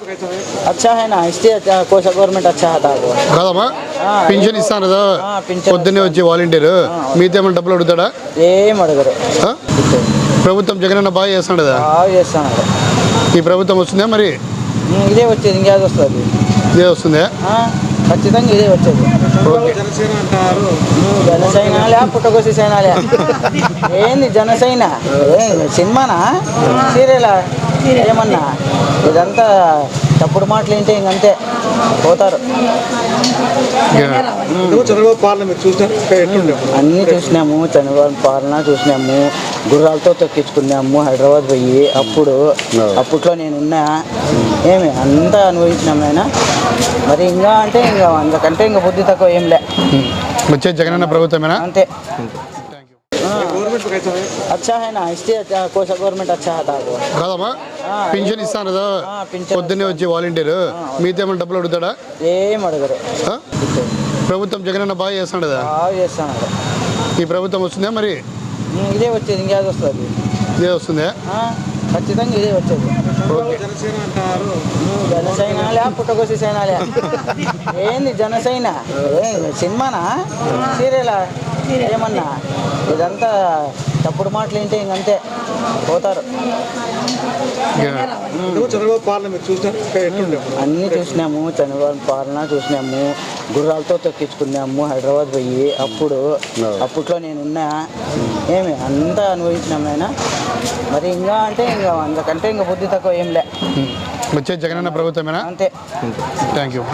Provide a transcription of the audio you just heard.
अच्छा है ना इससे कोई सा गवर्नमेंट अच्छा है था वो కాదమ్మా పింఛన్ ఇస్తాను కదా పింఛన్ పొద్దున్నే వచ్చి వాలంటీర్ మీతో ఏమైనా డబ్బులు అడుగుతాడా ఏం అడగరు ఆ? ప్రభుత్వం జగనన్న బాగా చేస్తాడు కదా బాగా చేస్తున్నారు ఈ ప్రభుత్వం వస్తుందా మరి ఇదే వచ్చేది ఇంకేది వస్తుంది ఇదే వస్తుందా ఖచ్చితంగా ఇదే వచ్చేది ఓకే జనసైనాలే పుట్టకొసి సైనాలే ఏంది జనసైన సినిమానా సీరియలా ఏమన్నా ఇదంతా తప్పుడు మాటలు ఏంటి ఇంకంతే పోతారు చంద్రబాబు పాలన మీరు చూసినారు అన్నీ చూసినాము చంద్రబాబు పాలన చూసినాము గుర్రాలతో తొక్కించుకున్నాము హైదరాబాద్ పోయి అప్పట్లో నేనున్నా ఏమి అంతా అనుభవించినాము నాయన మరి ఇంకా అంటే ఇంకా అందుకంటే ఇంకా బుద్ధి తక్కువ ఏం లే వచ్చే జగనన్న ప్రభుత్వమేనా అంతే अच्छा है ना इससे कोई सा गवर्नमेंट अच्छा है था वो కాదమ్మా పింఛన్ ఇస్తాను కదా పింఛన్ పొద్దున్నే వచ్చి వాలంటీర్ మీతో ఏమైనా డబ్బులు అడుగుతాడా ఏం అడగరు ఆ? ప్రభుత్వం జగనన్న బాగా చేస్తాడు కదా బాగా చేస్తున్నారు ఈ ప్రభుత్వం వస్తుందా మరి ఇదే వచ్చేది ఇంకేది వస్తుంది ఇదే వస్తుందా ఖచ్చితంగా ఇదే వచ్చేది ఓకే జనసైనాలే పుట్టకొసి సైనాలే ఏంది జనసైన సినిమానా సీరియలా ఏమన్నా ఇదంతా తప్పుడు మాటలు ఏంటి ఇంకంతే పోతారు చంద్రబాబు పాలన మీరు చూసినారు అన్నీ చూసినాము చంద్రబాబు పాలన చూసినాము గుర్రాలతో తొక్కించుకున్నాము హైదరాబాద్ పోయి అప్పట్లో నేనున్నా ఏమి అంతా అనుభవించినాము నాయన మరి ఇంకా అంటే ఇంకా అందుకంటే ఇంకా బుద్ధి తక్కువ ఏం లే వచ్చే జగనన్న ప్రభుత్వమేనా అంతే థ్యాంక్ యూ